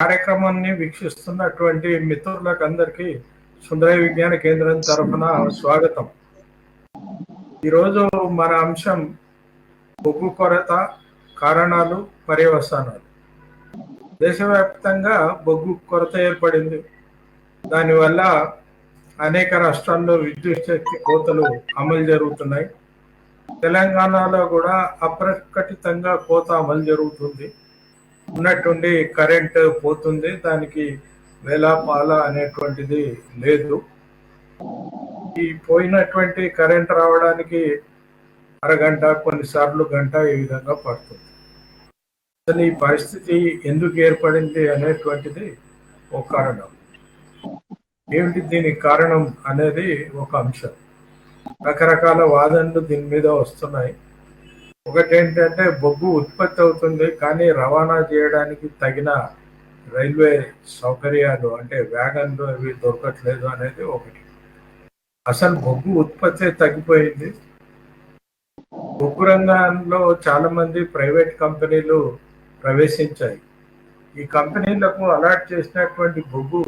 కార్యక్రమాన్ని వీక్షిస్తున్నటువంటి మిత్రులకు అందరికీ సుందరయ్య విజ్ఞాన కేంద్రం తరఫున స్వాగతం. ఈరోజు మన అంశం బొగ్గు కొరత, కారణాలు, పర్యవసానాలు. దేశవ్యాప్తంగా బొగ్గు కొరత ఏర్పడింది. దానివల్ల అనేక రాష్ట్రాల్లో విద్యుత్ శక్తి కోతలు అమలు జరుగుతున్నాయి. తెలంగాణలో కూడా అప్రకటితంగా కోత అమలు జరుగుతుంది. ఉన్నట్టుండి కరెంట్ పోతుంది, దానికి వేలాపాల అనేటువంటిది లేదు. ఈ పోయినటువంటి కరెంట్ రావడానికి అరగంట, కొన్నిసార్లు గంట ఈ విధంగా పడుతుంది. అసలు ఈ పరిస్థితి ఎందుకు ఏర్పడింది అనేటువంటిది ఒక కారణం. ఏమిటి దీనికి కారణం అనేది ఒక అంశం. రకరకాల వాదనలు దీని మీద వస్తున్నాయి. ఒకటి ఏంటంటే బొగ్గు ఉత్పత్తి అవుతుంది, కానీ రవాణా చేయడానికి తగిన రైల్వే సౌకర్యాలు అంటే వ్యాగన్లు అవి దొరకట్లేదు అనేది ఒకటి. అసలు బొగ్గు ఉత్పత్తి తగ్గిపోయింది. బొగ్గు రంగంలో చాలా మంది ప్రైవేట్ కంపెనీలు ప్రవేశించాయి. ఈ కంపెనీలకు అలాట్ చేసినటువంటి బొగ్గు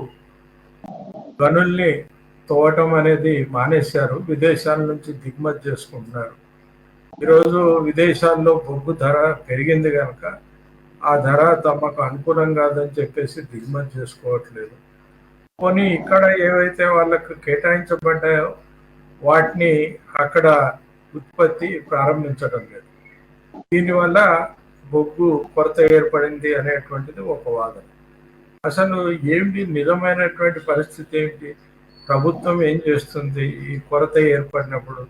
గనుల్ని తోవటం అనేది మానేశారు. విదేశాల నుంచి దిగుమతి చేసుకుంటున్నారు. ఈరోజు విదేశాల్లో బొగ్గు ధర పెరిగింది కనుక ఆ ధర తమకు అనుకూలం కాదని చెప్పేసి దిగుమతి చేసుకోవట్లేదు. పోనీ ఇక్కడ ఏవైతే వాళ్ళకు కేటాయించబడ్డాయో వాటిని అక్కడ ఉత్పత్తి ప్రారంభించడం లేదు. దీనివల్ల బొగ్గు కొరత ఏర్పడింది అనేటువంటిది ఒక వాదన. అసలు ఏమిటి నిజమైనటువంటి పరిస్థితి ఏమిటి? ప్రభుత్వం ఏం చేస్తుంది? ఈ కొరత ఏర్పడినప్పుడు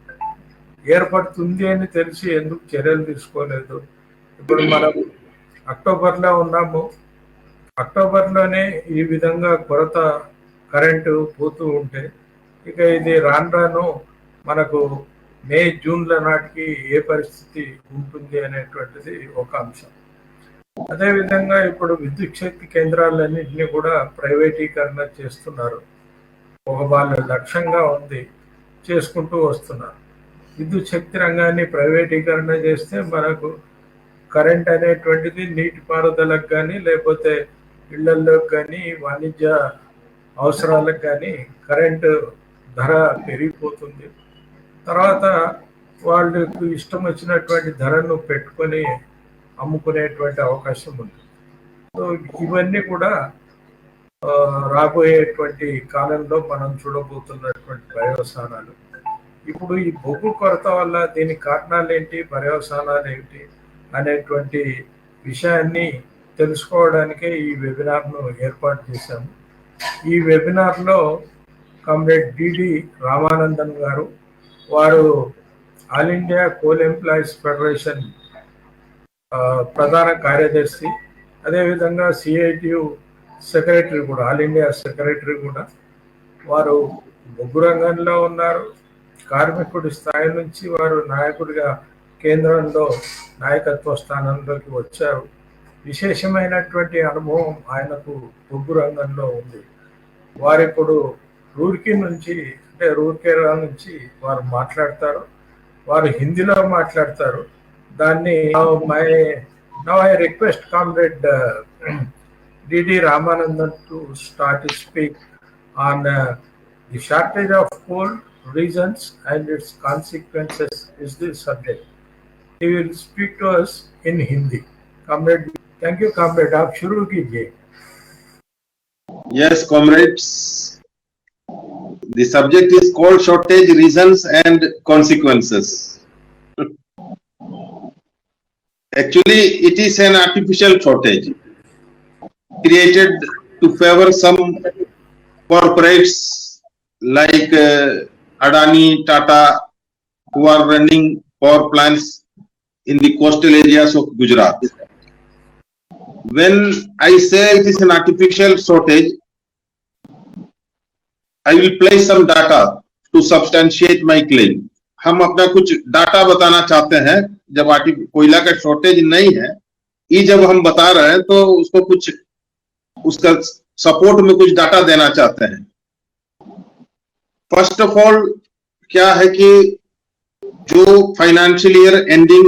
ఏర్పడుతుంది అని తెలిసి ఎందుకు చర్యలు తీసుకోలేదు? ఇప్పుడు మనం అక్టోబర్లో ఉన్నాము. అక్టోబర్లోనే ఈ విధంగా కొరత కరెంటు పోతూ ఉంటే ఇక ఇది రాను మనకు మే, జూన్ల నాటికి ఏ పరిస్థితి ఉంటుంది అనేటువంటిది ఒక అంశం. అదేవిధంగా ఇప్పుడు విద్యుత్ శక్తి కేంద్రాలన్నింటినీ కూడా ప్రైవేటీకరణ చేస్తున్నారు. ఒక వాళ్ళ లక్ష్యంగా ఉంది, చేసుకుంటూ వస్తున్నారు. విద్యుత్ శక్తి రంగాన్ని ప్రైవేటీకరణ చేస్తే మనకు కరెంట్ అనేటువంటిది నీటిపారుదలకు కానీ లేకపోతే ఇళ్లలోకి కానీ వాణిజ్య అవసరాలకు కానీ కరెంటు ధర పెరిగిపోతుంది. తర్వాత వాళ్ళకు ఇష్టం వచ్చినటువంటి ధరను పెట్టుకొని అమ్ముకునేటువంటి అవకాశం ఉంది. సో ఇవన్నీ కూడా రాబోయేటువంటి కాలంలో మనం చూడబోతున్నటువంటి పర్యవసానాలు. ఇప్పుడు ఈ బొగ్గు కొరత వల్ల దీని కారణాలు ఏంటి, పర్యవసానాలు ఏంటి అనేటువంటి విషయాన్ని తెలుసుకోవడానికే ఈ వెబినార్ను ఏర్పాటు చేశాము. ఈ వెబినార్లో కామ్రేడ్ డిడి రామానందన్ గారు, వారు all India coal employees federation ప్రధాన కార్యదర్శి, అదేవిధంగా సిఐటియు సెక్రటరీ కూడా, ఆల్ ఇండియా సెక్రటరీ కూడా. వారు బొగ్గు రంగంలో ఉన్నారు. కార్మికుడి స్థాయి నుంచి వారు నాయకుడిగా కేంద్రంలో నాయకత్వ స్థానంలోకి వచ్చారు. విశేషమైనటువంటి అనుభవం ఆయనకు బొగ్గు రంగంలో ఉంది. వారు ఇప్పుడు రూర్కీ నుంచి అంటే రూర్కేలా నుంచి వారు మాట్లాడతారు. వారు హిందీలో మాట్లాడతారు. దాన్ని now I request comrade DD Ramanandan to start to speak on the shortage of coal, reasons and its consequences is the subject. He will speak to us in Hindi. Comrade, thank you, comrade. आप शुरू कीजिए. Yes, comrades. The subject is coal shortage, reasons and consequences. Actually, it is an artificial shortage created to favor some corporates like Adani, Tata, who are running power plants in the coastal areas of Gujarat. When I say it is an artificial shortage, I will place some data to substantiate my claim. हम अपना कुछ data बताना चाहते हैं. जब कोयला का shortage नहीं है, ये जब हम बता रहे हैं तो उसको कुछ उसका सपोर्ट में कुछ डाटा देना चाहते हैं. फर्स्ट ऑफ ऑल क्या है कि जो financial year ending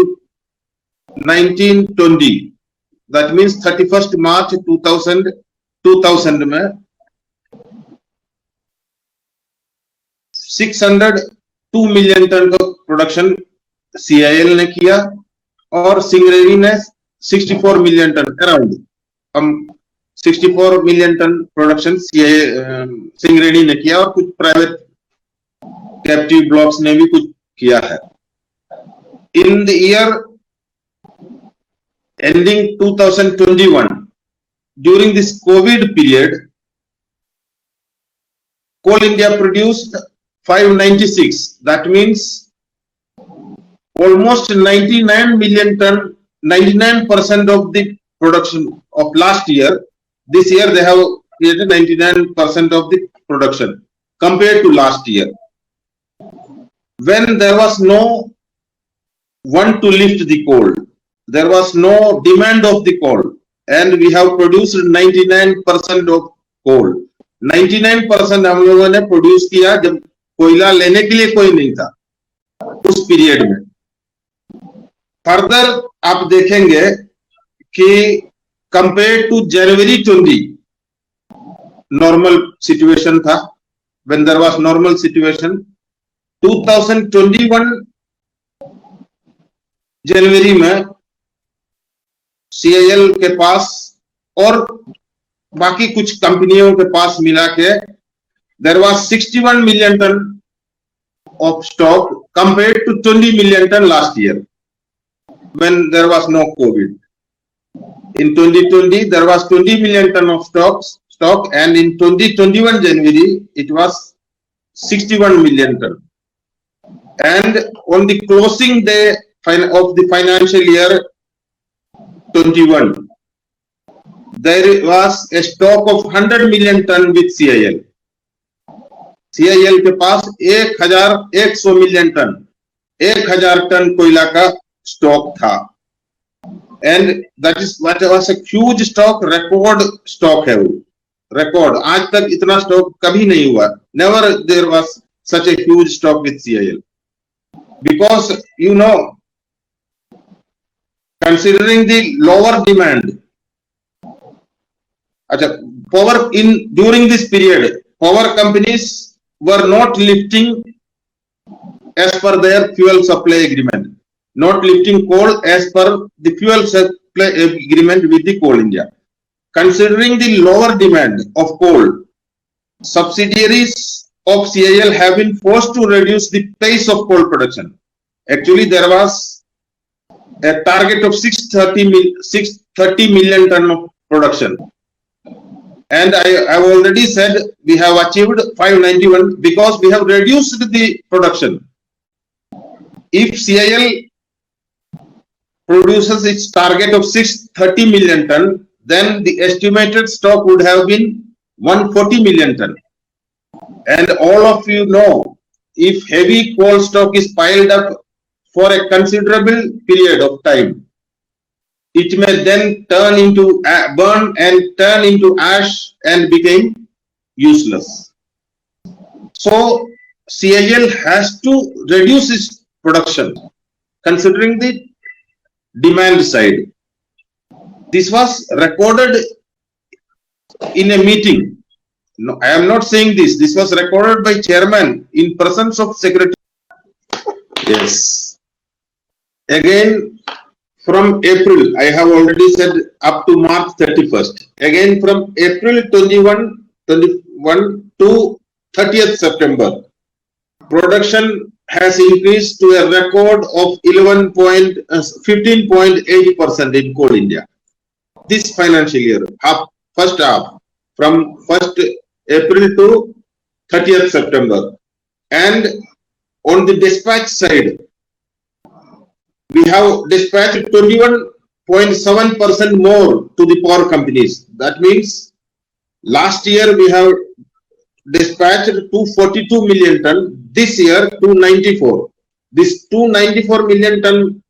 1920, that means 31st March 2000 में 602 मिलियन टन का प्रोडक्शन CIL ने किया और सिंगरेनी ने 64 million ton around 64 million ton production Singareni ने किया और कुछ प्राइवेट कैप्टिव ब्लॉक्स ने भी कुछ किया है. In the year ending 2021, during this COVID period, Coal India produced 596. That means almost 99 million ton, 99% of the production of last year. This year they have created 99% of the production compared to last year. When there was no one to lift the coal, there was no demand of the coal, and we have produced 99% of coal. 99% हम लोगों ने produce किया जब कोयला लेने के लिए कोई नहीं था उस पीरियड में. फर्दर आप देखेंगे कि कंपेयर टू जनवरी 20 नॉर्मल सिचुएशन था. When there was normal situation 2021 जनवरी में CIL के पास और बाकी कुछ कंपनियों के पास मिला के there was 61 million ton of stock compared to 20 million ton last year when there was no COVID. In 2020 there was 20 million ton of stock and in 2021 January it was 61 million ton. And on the closing day of the financial year 21, there was a stock of 100 million ton with CIL. CIL के पास 1100 million ton 1000 ton कोयला का stock था. And that is what was a huge stock. Record stock है वो. Record. आज तक इतना stock कभी नहीं हुआ. Never there was such a huge stock with CIL. Because you know considering the lower demand, power in during this period, power companies were not lifting as per their fuel supply agreement, not lifting coal as per the fuel supply agreement with the Coal India. Considering the lower demand of coal, subsidiaries of CIL have been forced to reduce the pace of coal production. Actually, there was a target of 630 million ton of production, and I have already said we have achieved 591 because we have reduced the production. If CIL produces its target of 630 million ton, then the estimated stock would have been 140 million ton. And all of you know, if heavy coal stock is piled up for a considerable period of time, it may then turn into burn and turn into ash and become useless. So CIL has to reduce its production considering the demand side. This was recorded in a meeting. No, I am not saying this. This was recorded by chairman in presence of secretary. Yes. Again, from April, I have already said up to March 31st. Again, from April 21 to 30th September, production has increased to a record of 15.8% in Coal India. This financial year, first half, from 1st April to 30th September. And on the dispatch side, we have dispatched 21.7% more to the power companies. That means last year we have dispatched 242 million ton. This year 294. This 294 million ton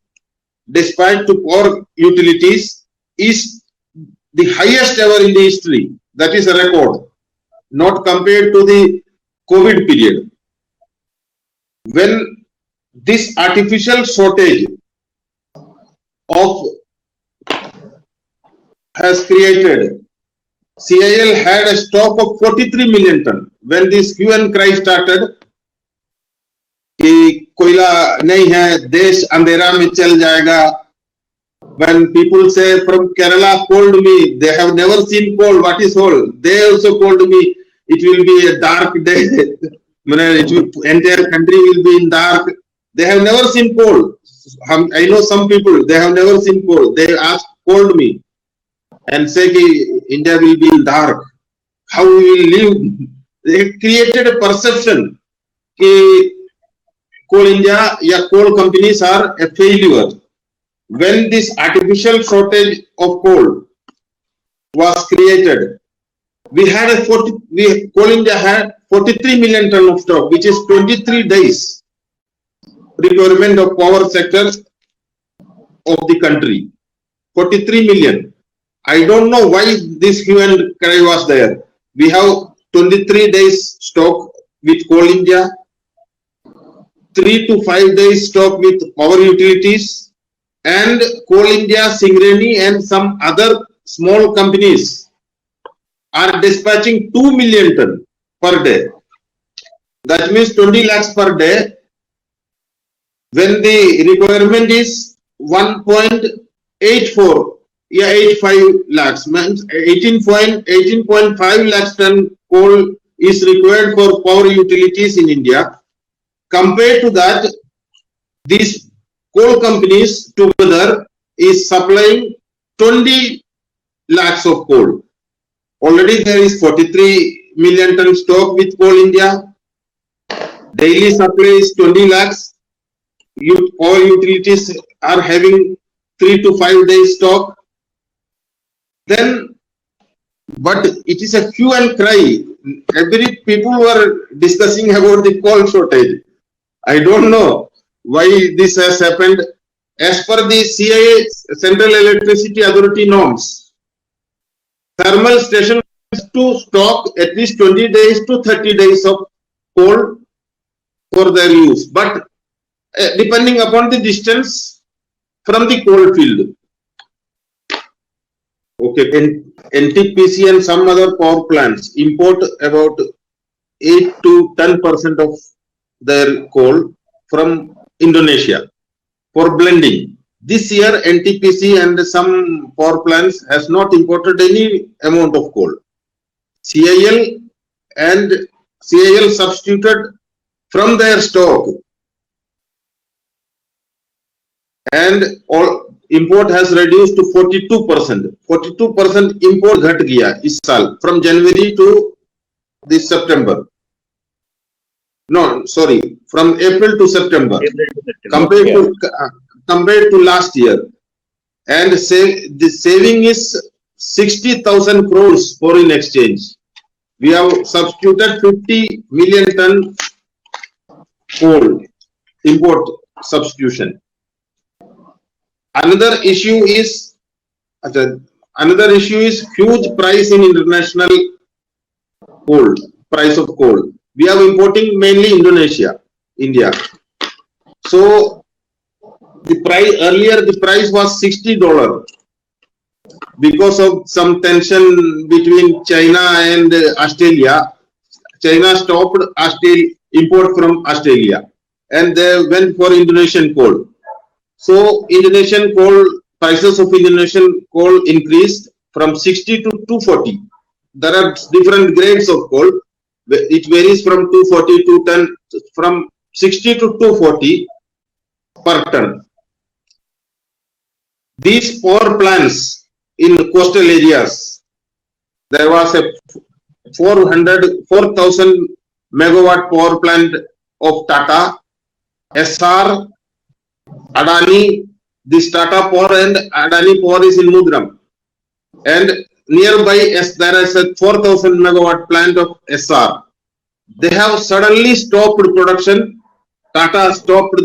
dispatched to power utilities is the highest ever in the history. That is a record, not compared to the COVID period. When this artificial shortage has created CIL had a stock of 43 million ton. When this hue and cry started, कि कोयला नहीं है, देश अंधेरा में चल जाएगा. When people say from Kerala called me, they have never seen coal. What is coal? They also called me. It will be a dark day. Entire country will be in dark. They have never seen coal. I know some people, they have never seen coal. They called me and say India will be in dark. How we will live? They created a perception that Coal India or coal companies are a failure. When this artificial shortage of coal was created, Coal India had 43 million ton of stock, which is 23 days requirement of power sector of the country. 43 million. I don't know why this hue and cry was there. We have 23 days stock with Coal India, 3 to 5 days stock with power utilities, and Coal India, Singareni and some other small companies are dispatching 2 million ton per day. That means 20 lakhs per day. When the requirement is 1.84, 85 lakhs, means 18.5 lakhs ton coal is required for power utilities in India. Compared to that, these coal companies together is supplying 20 lakhs of coal. Already there is 43 million ton stock with Coal India. Daily supply is 20 lakhs. Power utilities are having 3 to 5 days stock. Then, but it is a hue and cry. Every people were discussing about the coal shortage. I don't know why this has happened. As per the CIA, Central Electricity Authority norms, thermal station has to stock at least 20 days to 30 days of coal for their use, but depending upon the distance from the coal field. Okay, NTPC and some other power plants import about 8 to 10% of their coal from Indonesia for blending. This year, NTPC and some power plants has not imported any amount of coal. CIL substituted from their stock, and all import has reduced to 42%. 42% import घट गया इस साल from January to this September. No, sorry, from April to September, compared to last year, and the saving is 60,000 crores foreign exchange. We have substituted 50 million ton coal import substitution. Another issue is huge price in international coal, price of coal. We are importing mainly India. So the price earlier, the price was $60 because of some tension between China and Australia. China stopped import from Australia and they went for Indonesian coal. So Indonesian coal, prices of Indonesian coal increased from 60 to 240. There are different grades of coal. It varies from 240 to 10, from 60 to 240 per ton. These power plants in coastal areas, there was a 4,000 megawatt power plant of Tata, SR, Adani. This Tata Power and Adani Power is in Mudram, and nearby there is a 4,000 megawatt plant of SR. They have suddenly stopped production. Tata stopped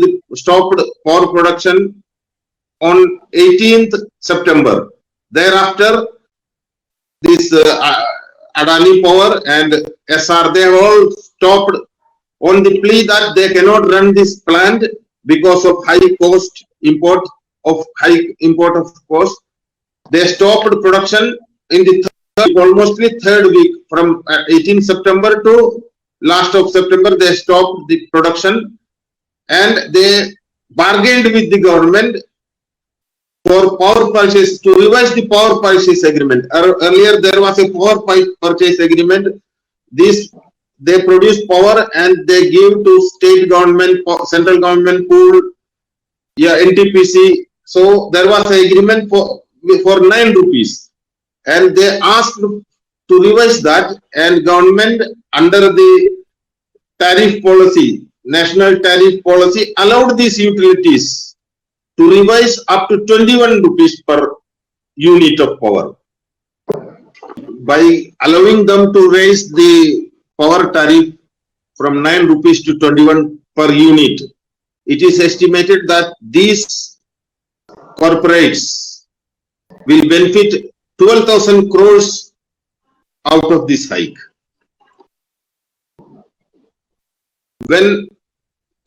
power production on 18th September. Thereafter, this Adani Power and SR, they have all stopped on the plea that they cannot run this plant because of high import of cost. They stopped production in the almost third week from 18 September to last of September, they stopped the production and they bargained with the government for power purchase to revise the power purchase agreement. Earlier there was a power purchase agreement. This they produce power and they give to state government, central government pool, NTPC. So there was an agreement for 9 rupees, and they asked to revise that, and government under the tariff policy, national tariff policy, allowed these utilities to revise up to 21 rupees per unit of power. By allowing them to raise the power tariff from 9 rupees to 21 per unit, it is estimated that these corporates will benefit 12,000 crores out of this hike. When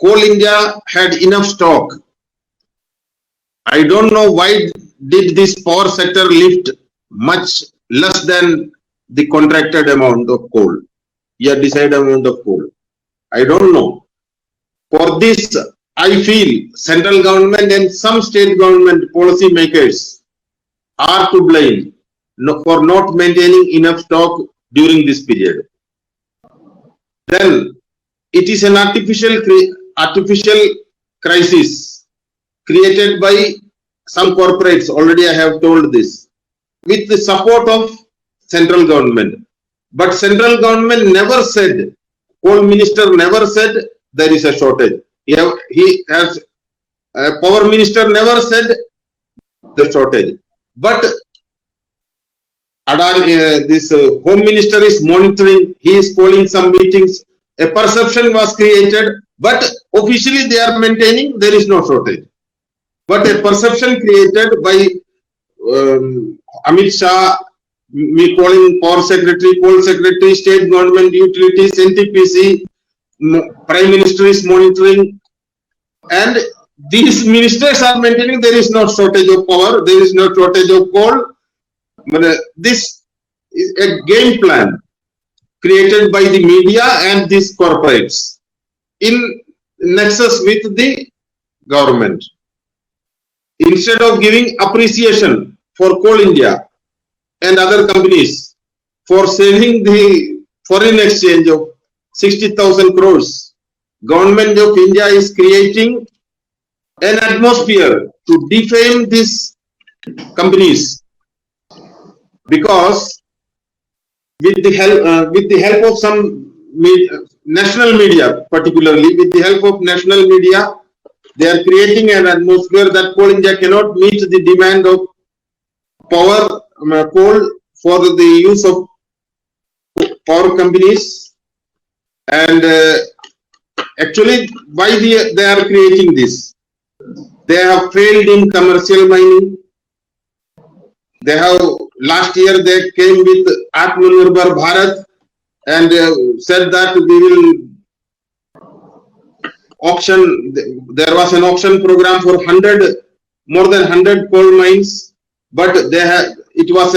Coal India had enough stock, I don't know why did this power sector lift much less than the contracted amount of coal, decided amount of coal. I don't know. For this, I feel central government and some state government policy makers are to blame for not maintaining enough stock during this period. Then it is an artificial crisis created by some corporates. Already I have told this, with the support of central government. But central government never said, coal minister never said there is a shortage. He has power minister never said the shortage. But this home minister is monitoring. He is calling some meetings. A perception was created, but officially they are maintaining there is no shortage. But a perception created by Amit Shah, me calling power secretary, coal secretary, state government, utilities, NTPC, prime minister is monitoring, and these ministers are maintaining there is no shortage of power, there is no shortage of coal. This is a game plan created by the media and these corporates in nexus with the government. Instead of giving appreciation for Coal India and other companies for saving the foreign exchange of 60,000 crores, Government of India is creating an atmosphere to defame these companies, because with the help of some national media, particularly with the help of national media, they are creating an atmosphere that Coal India cannot meet the demand of power coal for the use of power companies. And actually, why they are creating this? They have failed in commercial mining. They have, last year they came with Atmanirbhar Bharat and said that we will auction. There was an auction program for more than 100 coal mines, but it was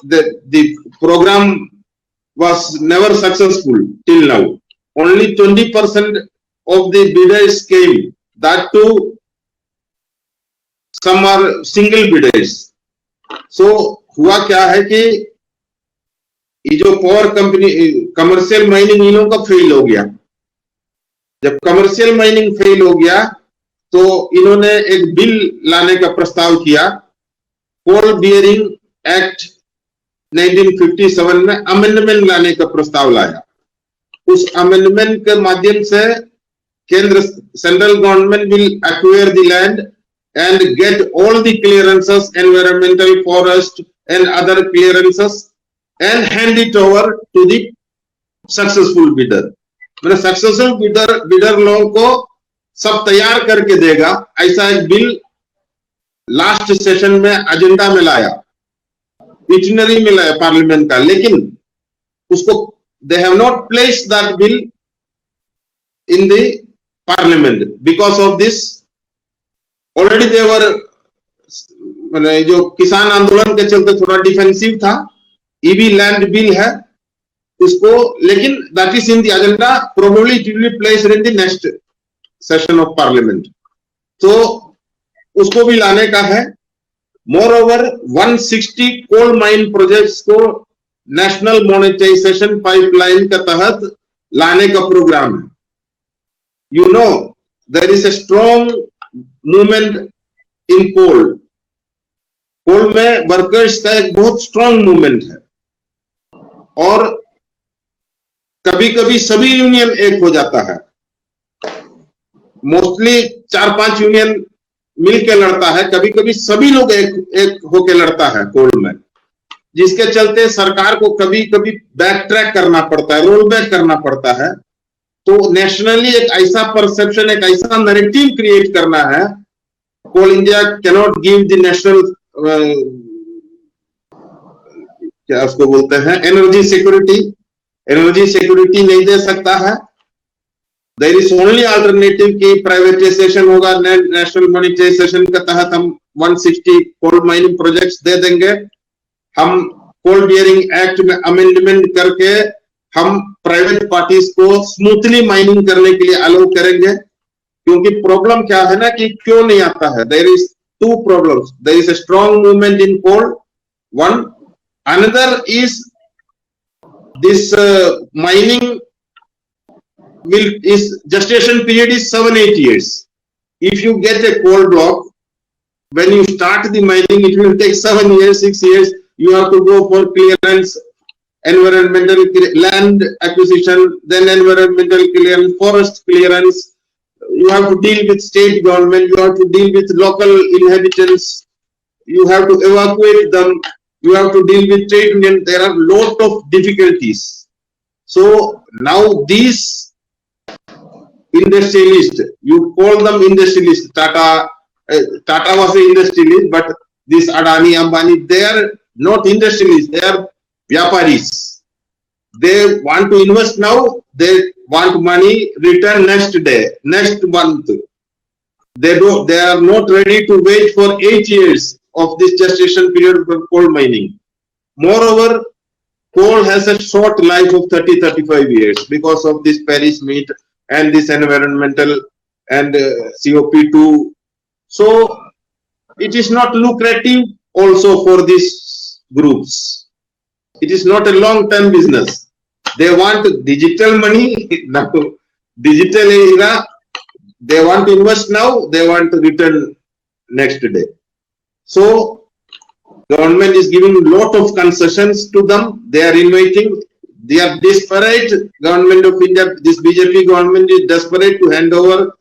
the program was never successful till now. Only 20% of the bidders came. That too, some are single bidders. So हुआ क्या है कि ये जो power company commercial mining इनों का fail हो गया. जब कमर्शियल माइनिंग फेल हो गया तो इन्होंने एक बिल लाने का प्रस्ताव किया, कोल बियरिंग एक्ट 1957 में अमेंडमेंट लाने का प्रस्ताव लाया. उस अमेंडमेंट के माध्यम से central government will acquire the land and get all the clearances, environmental, forest and other clearances, and hand it over to the successful bidder. मतलब सक्सेसफुल बिडर लोगों को सब तैयार करके देगा, ऐसा एक बिल लास्ट सेशन में एजेंडा में लाया, इटिनरी में लाया पार्लियामेंट का, लेकिन उसको they have not placed that bill in the parliament because of this. Already they were, जो किसान आंदोलन के चलते थोड़ा डिफेंसिव था, EV लैंड बिल है उसको, लेकिन that is in the agenda, probably it will be placed in the next session of parliament, तो उसको भी लाने का है। Moreover 160 coal mine projects को नेशनल मोनेटाइजेशन पाइपलाइन के तहत लाने का प्रोग्राम है। You know there is a strong movement in coal. Coal में वर्कर्स का एक बहुत स्ट्रांग मूवमेंट है और कभी कभी सभी यूनियन एक हो जाता है, मोस्टली 4-5 यूनियन मिलकर लड़ता है, कभी कभी सभी लोग एक होकर लड़ता है कोल में, जिसके चलते सरकार को कभी कभी बैक ट्रैक करना पड़ता है, रोल बैक करना पड़ता है। तो नेशनली एक ऐसा परसेप्शन, एक ऐसा नैरेटिव क्रिएट करना है, coal India cannot give the national क्या उसको बोलते हैं, एनर्जी सिक्योरिटी नहीं दे सकता है। देयर इज ओनली अल्टरनेटिव कि प्राइवेटाइजेशन होगा, नेशनल मोनेटाइजेशन के तहत हम 160 कोल माइनिंग प्रोजेक्ट्स दे देंगे। हम कोल बियरिंग एक्ट में अमेंडमेंट करके हम प्राइवेट पार्टीज को स्मूथली माइनिंग करने के लिए अलाउ करेंगे, क्योंकि प्रॉब्लम क्या है ना कि क्यों नहीं आता है। There is two problems. There is a strong movement in coal. One, another is this mining is gestation period is 7-8 years. If you get a coal block, when you start the mining, it will take 7 years, 6 years. You have to go for clearance, environmental land acquisition, then environmental clearance, forest clearance. You have to deal with state government, you have to deal with local inhabitants, you have to evacuate them, you have to deal with trade union. There are lot of difficulties. So now these industrialists, you call them industrialists, Tata was an industrialist, but this Adani, Ambani, they are not industrialists, they are vyaparis. They want to invest now, they want money return next day, next month. They are not ready to wait for 8 years of this gestation period for coal mining. Moreover, coal has a short life of 30-35 years because of this Paris meet and this environmental and COP2. So it is not lucrative also for these groups. It is not a long-term business. They want digital money now, digital era. They want to invest now, they want to return next day. So government is giving lot of concessions to them. They are inviting, they are desperate. Government of India, this BJP government is desperate to hand over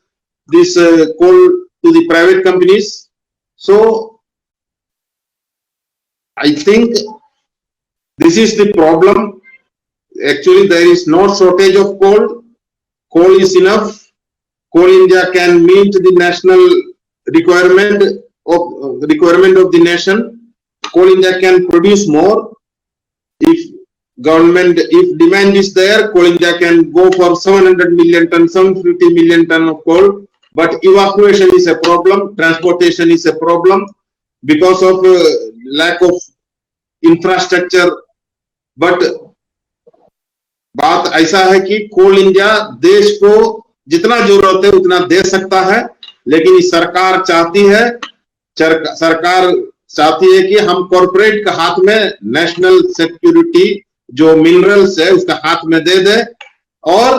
this coal to the private companies. So I think this is the problem. Actually, there is no shortage of coal. Coal is enough. Coal India can meet the national requirement of the nation. Coal India can produce more. If demand is there, Coal India can go for 700 million ton, 750 million ton of coal. But evacuation is a problem. Transportation is a problem because of lack of infrastructure. But बात ऐसा है कि कोल India देश को जितना जरूरत है उतना दे सकता है, लेकिन सरकार चाहती है कि हम कॉर्पोरेट के हाथ में नेशनल सिक्योरिटी जो मिनरल्स है उसका हाथ में दे दे, और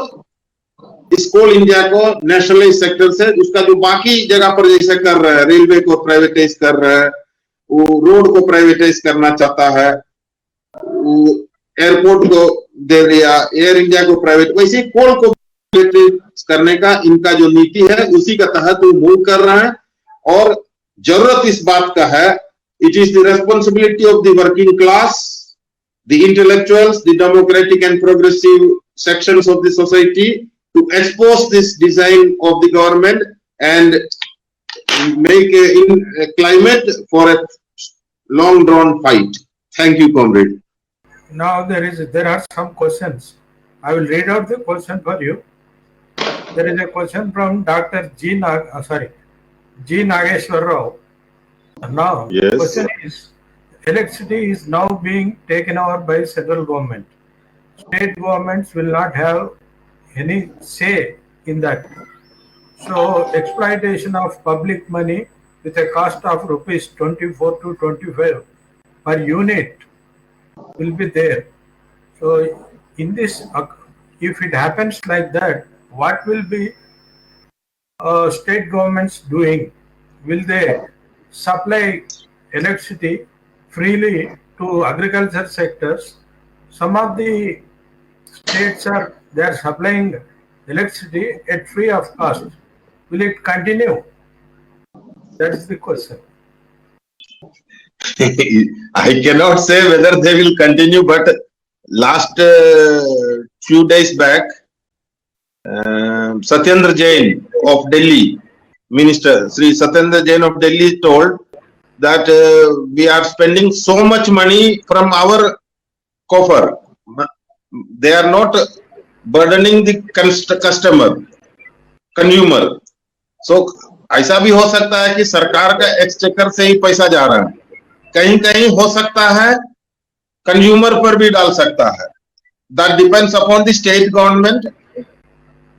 इस कोल इंडिया को नेशनलाइज सेक्टर से उसका जो बाकी जगह पर जैसे कर रहा है, रेलवे को प्राइवेटाइज कर रहा है, वो रोड को प्राइवेटाइज करना चाहता है, एयरपोर्ट को दे दिया, एयर इंडिया को प्राइवेट, वैसे कोल को प्राइवेटाइज करने का इनका जो नीति है उसी का तहत वो मूव कर रहा है। और जरूरत इस बात का है, it is the responsibility of the working class, the intellectuals, the democratic and progressive sections of the society to expose this design of the government and make a climate for a long drawn fight. Thank you, comrade. Now there are some questions. I will read out the question for you. There is a question from Dr. G. Nageshwar Rao. Now, yes. The question is, electricity is now being taken over by central government. State governments will not have any say in that. So exploitation of public money with a cost of rupees 24 to 25 per unit will be there. So in this, if it happens like that, what will be state governments doing? Will they supply electricity freely to agriculture sectors? Some of the states are supplying electricity at free of cost. Will it continue? That is the question. I cannot say whether they will continue, but last few days back, Satyendra Jain of Delhi, Minister Sri Satyendra Jain of Delhi told that we are spending so much money from our coffer. They are not burdening the consumer. So ऐसा भी हो सकता है कि सरकार का exchequer से ही पैसा जा रहा है, कहीं कहीं हो सकता है कंज्यूमर पर भी डाल सकता है. That depends upon the state government,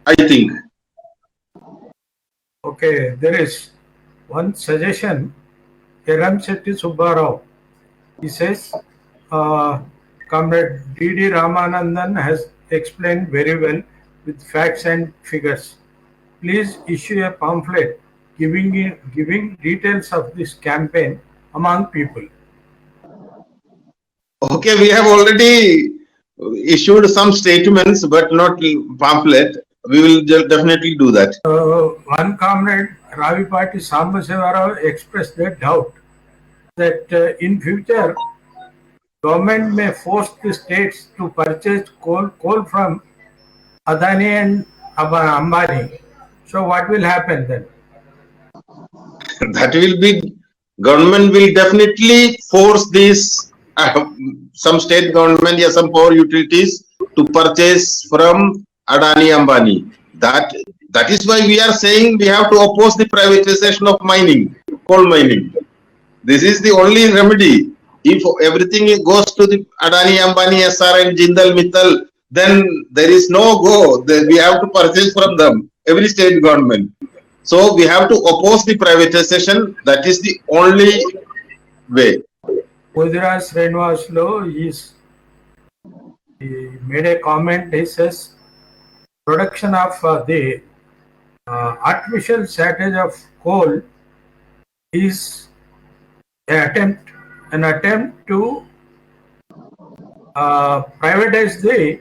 I think. Okay, there is one suggestion. Eramsetti Subbarao, he says, Comrade D.D. Ramanandan has explained very well with facts and figures. Please issue a pamphlet giving details of this campaign among people. Okay, we have already issued some statements, but not pamphlet. We will definitely do that. One comrade, Ravi Party Sambaseva expressed a doubt that in future, government may force the states to purchase coal from Adani and Ambani. So what will happen then? That will be, government will definitely force these, some state government or some power utilities to purchase from Adani Ambani. That is why we are saying we have to oppose the privatization of mining, coal mining. This is the only remedy. If everything goes to the Adani Ambani, SR and Jindal Mittal, then there is no go. We have to purchase from them, every state government. So we have to oppose the privatization. That is the only way. Udira Srinivaslu, he made a comment. He says, production of the artificial shortage of coal is an attempt to privatize the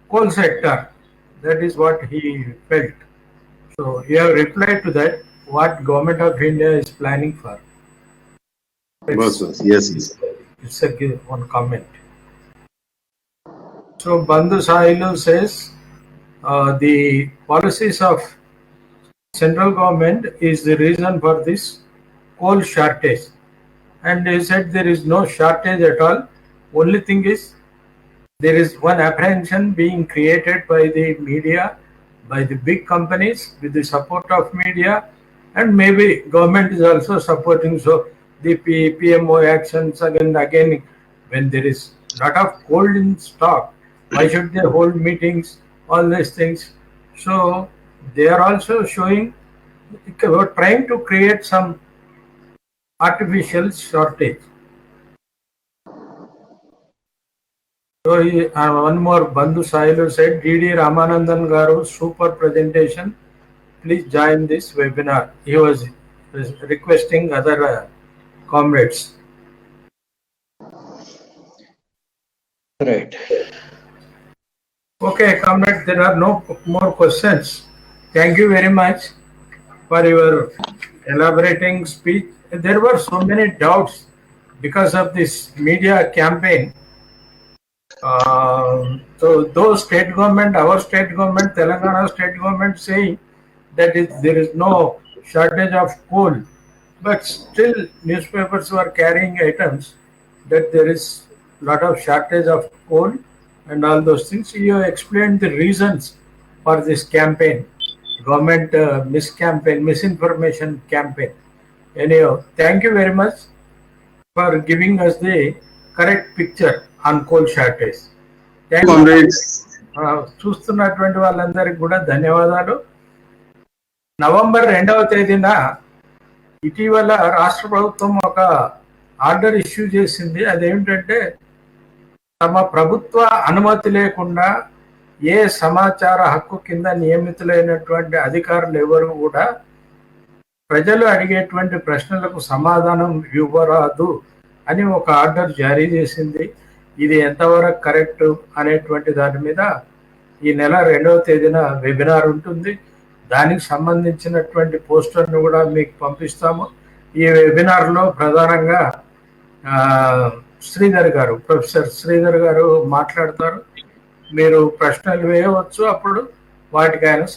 coal sector. That is what he felt. So you have replied to that, what Government of India is planning for. Yes. It's a one comment. So Bandhu Sahilu says the policies of central government is the reason for this coal shortage. And he said there is no shortage at all. Only thing is there is one apprehension being created by the media, by the big companies with the support of media, and maybe government is also supporting. So the PMO actions again, when there is lot of coal in stock, why should they hold meetings, all these things? So they are also showing, trying to create some artificial shortage. So one more, Bandhu Sahilu said, D.D. Ramanandan Garu, super presentation. Please join this webinar. He was requesting other comrades. Right. Okay, comrades, there are no more questions. Thank you very much for your elaborating speech. There were so many doubts because of this media campaign. So those state government, our state government, Telangana state government saying that there is no shortage of coal, but still newspapers were carrying items that there is a lot of shortage of coal and all those things. You explained the reasons for this campaign, government misinformation campaign. Anyhow, thank you very much. For giving us the correct picture on coal shortage. Comrades, చూస్తున్నటువంటి వాళ్ళందరికీ కూడా ధన్యవాదాలు. November 2వ తేదీన ఇటీవల రాష్ట్ర ప్రభుత్వం ఒక ఆర్డర్ ఇష్యూ చేసింది. అదేమిటంటే తమ ప్రభుత్వ అనుమతి లేకుండా ఏ సమాచార హక్కు కింద నియమితులైనటువంటి అధికారులు ఎవరు కూడా ప్రజలు అడిగేటువంటి ప్రశ్నలకు సమాధానం ఇవ్వరాదు అని ఒక ఆర్డర్ జారీ చేసింది. ఇది ఎంతవరకు కరెక్ట్ అనేటువంటి దాని మీద ఈ నెల 2వ తేదీన వెబినార్ ఉంటుంది. దానికి సంబంధించినటువంటి పోస్టర్ను కూడా మీకు పంపిస్తాము. ఈ వెబినార్లో ప్రధానంగా శ్రీధర్ గారు, ప్రొఫెసర్ శ్రీధర్ గారు మాట్లాడతారు. మీరు ప్రశ్నలు వేయవచ్చు, అప్పుడు వాటికి ఆయన